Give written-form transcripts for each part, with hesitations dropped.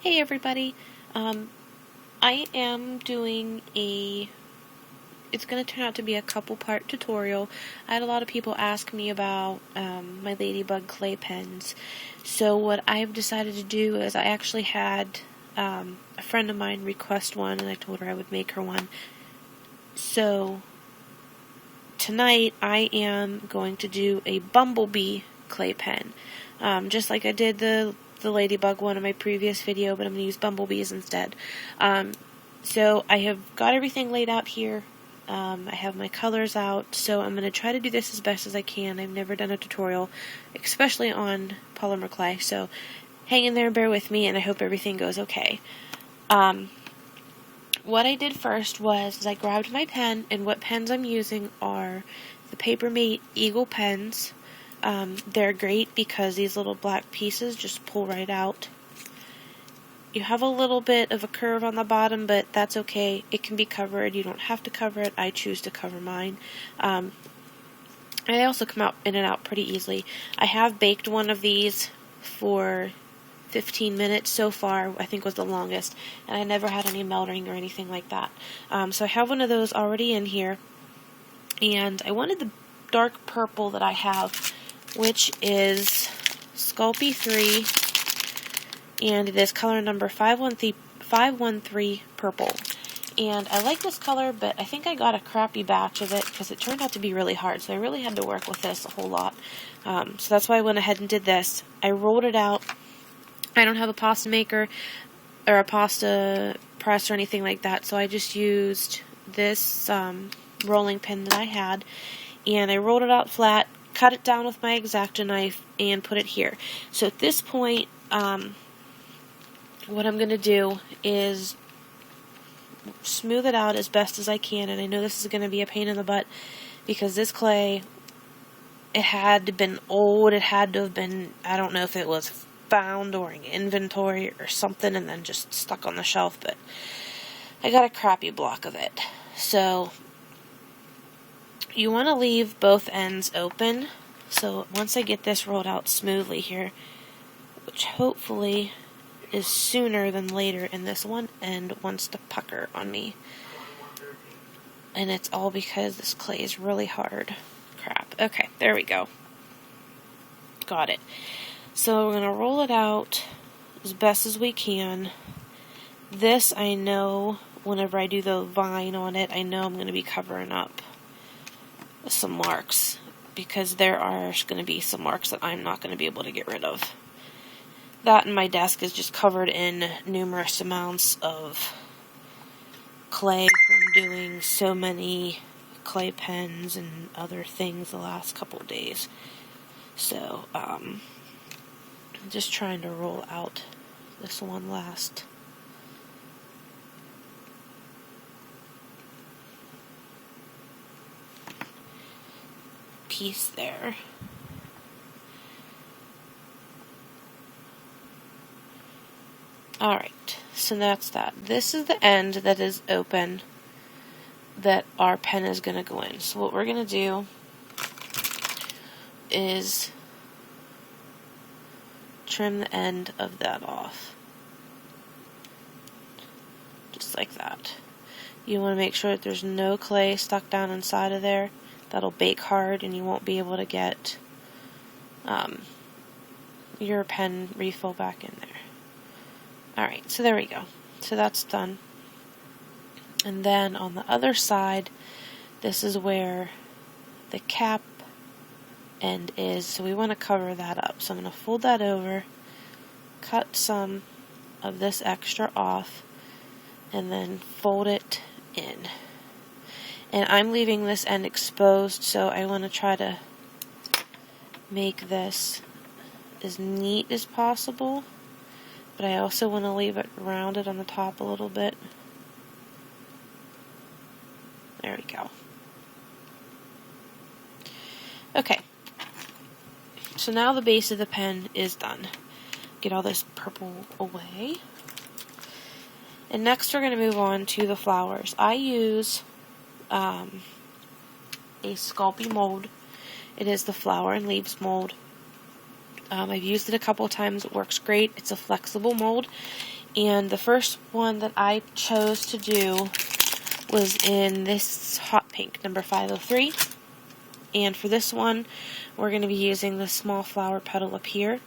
Hey everybody, I am doing it's going to turn out to be a couple part tutorial. I had a lot of people ask me about my ladybug clay pens. So what I've decided to do is I actually had a friend of mine request one and I told her I would make her one. So tonight I am going to do a bumblebee clay pen. Just like I did the ladybug one in my previous video, but I'm going to use bumblebees instead. So I have got everything laid out here. I have my colors out, so I'm going to try to do this as best as I can. I've never done a tutorial, especially on polymer clay, so hang in there and bear with me, and I hope everything goes okay. What I did first was I grabbed my pen, and what pens I'm using are the Papermate Eagle pens. They're great because these little black pieces just pull right out. You have a little bit of a curve on the bottom, but that's okay. It can be covered. You don't have to cover it. I choose to cover mine. They also come out in and out pretty easily. I have baked one of these for 15 minutes so far, I think was the longest, and I never had any melting or anything like that. So I have one of those already in here, and I wanted the dark purple that I have, which is Sculpey 3, and it is color number 513 purple. And I like this color, but I think I got a crappy batch of it because it turned out to be really hard, so I really had to work with this a whole lot. So that's why I went ahead and did this. I rolled it out. I don't have a pasta maker or a pasta press or anything like that, so I just used this rolling pin that I had, and I rolled it out flat, cut it down with my X-Acto knife, and put it here. So at this point, what I'm going to do is smooth it out as best as I can, and I know this is going to be a pain in the butt because this clay, it had to have been old, it had to have been, I don't know if it was found or in inventory or something and then just stuck on the shelf, but I got a crappy block of it. So you want to leave both ends open, so once I get this rolled out smoothly here, which hopefully is sooner than later, and this one end wants to pucker on me. And it's all because this clay is really hard. Crap. Okay, there we go. Got it. So we're going to roll it out as best as we can. This, I know, whenever I do the vine on it, I know I'm going to be covering up some marks, because there are going to be some marks that I'm not going to be able to get rid of. That and my desk is just covered in numerous amounts of clay from doing so many clay pens and other things the last couple of days. So, I'm just trying to roll out this one last piece there. Alright, so that's that. This is the end that is open that our pen is going to go in. So what we're going to do is trim the end of that off. Just like that. You want to make sure that there's no clay stuck down inside of there. That'll bake hard and you won't be able to get your pen refill back in there. Alright, so there we go. So that's done. And then on the other side, this is where the cap end is, so we want to cover that up. So I'm going to fold that over, cut some of this extra off, and then fold it in. And I'm leaving this end exposed, so I want to try to make this as neat as possible, but I also want to leave it rounded on the top a little bit. There we go. Okay, so now the base of the pen is done. Get all this purple away. And next we're going to move on to the flowers. I use a Sculpey mold. It is the flower and leaves mold. I've used it a couple of times. It works great. It's a flexible mold, And the first one that I chose to do was in this hot pink, number 503. And for this one, we're going to be using the small flower petal up here.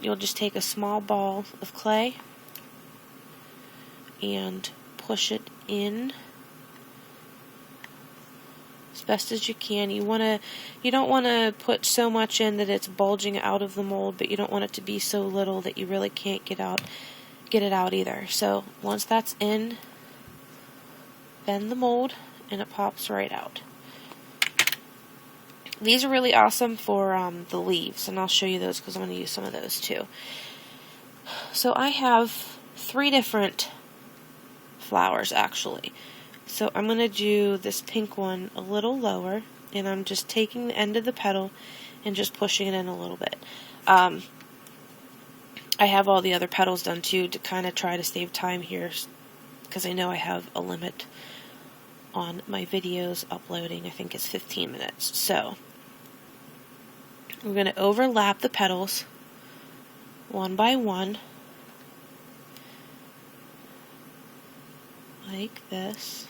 You'll just take a small ball of clay and push it in as best as you can. You don't want to put so much in that it's bulging out of the mold, but you don't want it to be so little that you really can't get it out either. So once that's in, bend the mold and it pops right out. These are really awesome for the leaves, and I'll show you those because I'm going to use some of those too. So I have 3 different flowers actually. So I'm going to do this pink one a little lower, and I'm just taking the end of the petal and just pushing it in a little bit. I have all the other petals done too to kind of try to save time here because I know I have a limit on my videos uploading. I think it's 15 minutes. So we're going to overlap the petals one by one like this.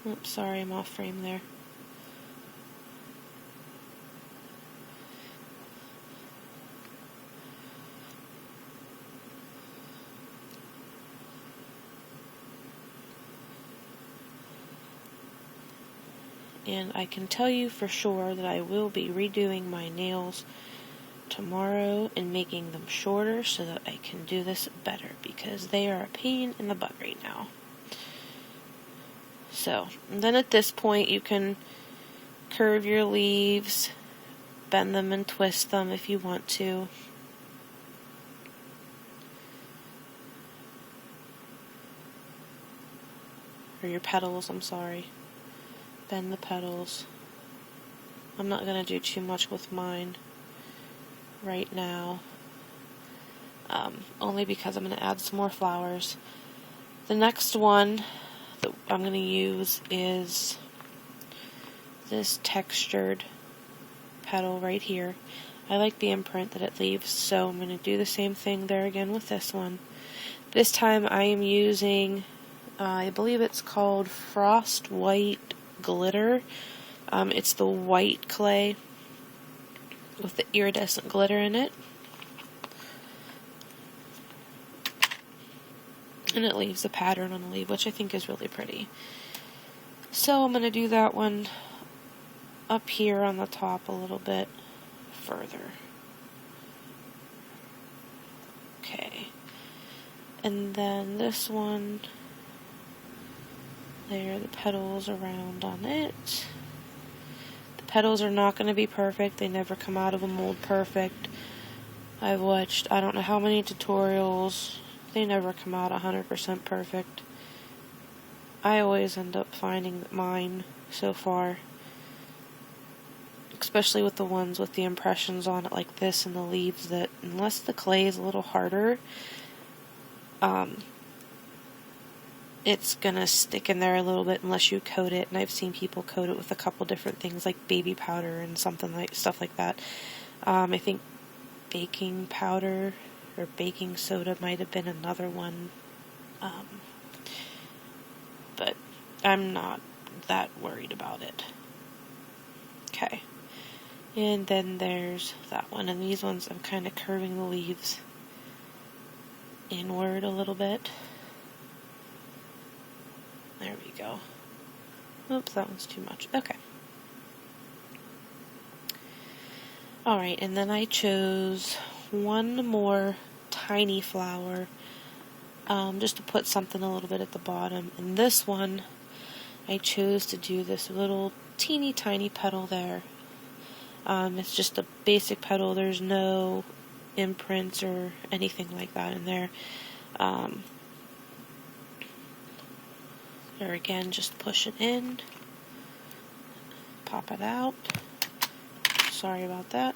Oops, sorry, I'm off frame there. And I can tell you for sure that I will be redoing my nails tomorrow and making them shorter so that I can do this better because they are a pain in the butt right now. So, and then at this point you can curve your leaves, bend them and twist them if you want to. Or your petals, I'm sorry. Bend the petals. I'm not going to do too much with mine right now, only because I'm going to add some more flowers. The next one that I'm going to use is this textured petal right here. I like the imprint that it leaves, so I'm going to do the same thing there again with this one. This time I am using, I believe it's called Frost White Glitter. It's the white clay with the iridescent glitter in it. And it leaves a pattern on the leaf, which I think is really pretty. So I'm going to do that one up here on the top a little bit further. Okay. And then this one, there, the petals around on it. The petals are not going to be perfect. They never come out of a mold perfect. I've watched I don't know how many tutorials. They never come out 100% perfect. I always end up finding that mine, so far, especially with the ones with the impressions on it like this and the leaves, that unless the clay is a little harder, it's gonna stick in there a little bit unless you coat it. And I've seen people coat it with a couple different things like baby powder and stuff like that. I think baking powder or baking soda might have been another one, but I'm not that worried about it. Okay, and then there's that one, and these ones I'm kind of curving the leaves inward a little bit. There we go. Oops, that one's too much. Okay. Alright, and then I chose one more tiny flower, just to put something a little bit at the bottom. And this one, I chose to do this little teeny tiny petal there. It's just a basic petal. There's no imprints or anything like that in there. There again, just push it in, pop it out. Sorry about that.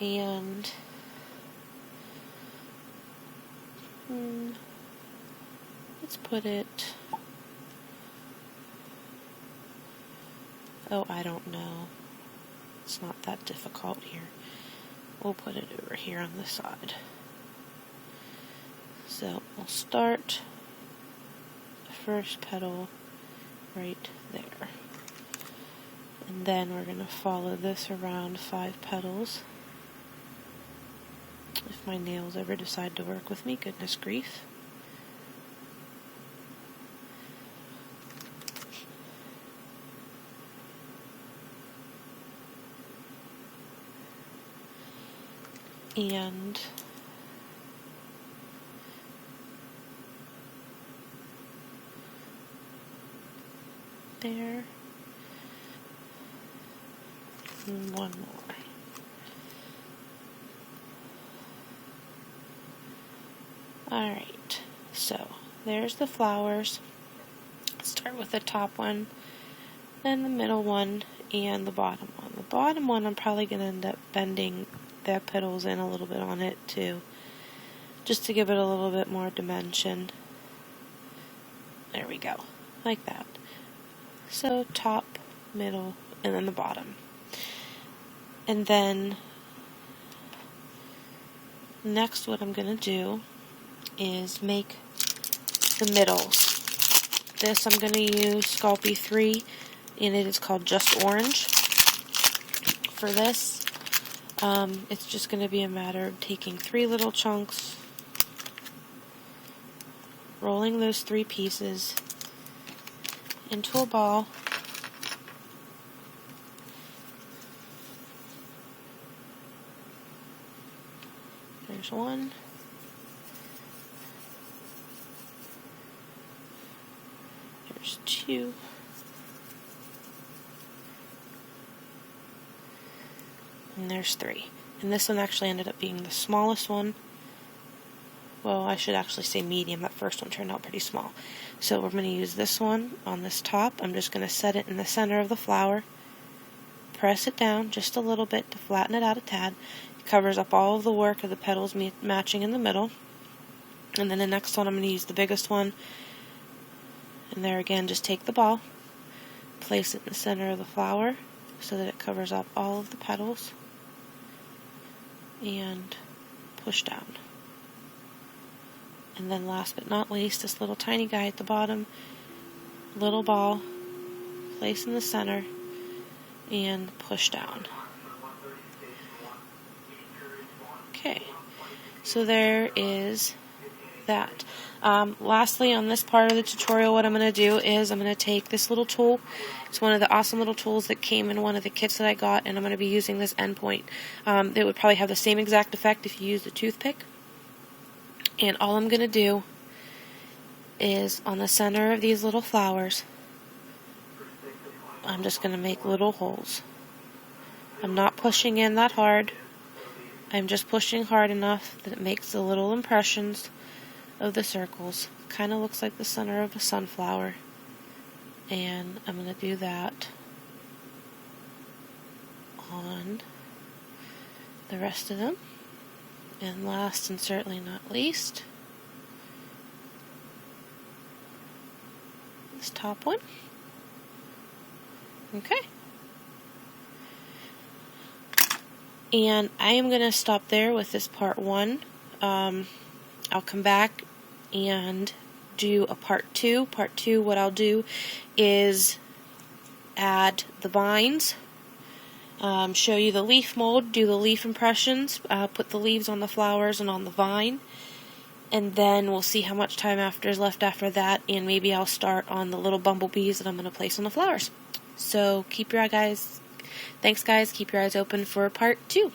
And let's put it Oh, I don't know. It's not that difficult here. We'll put it over here on the side. So we'll start the first petal right there. And then we're going to follow this around 5 petals. If my nails ever decide to work with me, goodness grief. And there. And one more. Alright, so there's the flowers. Let's start with the top one, then the middle one, and the bottom one. The bottom one I'm probably going to end up bending the petals in a little bit on it too, just to give it a little bit more dimension. There we go, like that. So top, middle, and then the bottom. And then next what I'm going to do is make the middles. This I'm going to use Sculpey 3, and it is called Just Orange for this. It's just going to be a matter of taking 3 little chunks, rolling those 3 pieces into a ball, there's one, there's 2, and there's 3. And this one actually ended up being the smallest one. Well, I should actually say medium. That first one turned out pretty small. So we're going to use this one on this top. I'm just going to set it in the center of the flower. Press it down just a little bit to flatten it out a tad. It covers up all of the work of the petals matching in the middle. And then the next one I'm going to use the biggest one. And there again, just take the ball, place it in the center of the flower so that it covers up all of the petals, and push down. And then last but not least, this little tiny guy at the bottom, little ball, place in the center, and push down. Okay, so there is that. Lastly, on this part of the tutorial, what I'm going to do is I'm going to take this little tool. It's one of the awesome little tools that came in one of the kits that I got, and I'm going to be using this endpoint. It would probably have the same exact effect if you used a toothpick. And all I'm going to do is on the center of these little flowers, I'm just going to make little holes. I'm not pushing in that hard. I'm just pushing hard enough that it makes the little impressions of the circles. Kind of looks like the center of a sunflower. And I'm going to do that on the rest of them. And last and certainly not least, this top one. Okay. And I am going to stop there with this part 1. I'll come back and do a part 2. Part 2, what I'll do is add the vines, show you the leaf mold, do the leaf impressions, put the leaves on the flowers and on the vine, and then we'll see how much time is left after that, and maybe I'll start on the little bumblebees that I'm going to place on the flowers. So keep your eyes, thanks guys, keep your eyes open for part 2.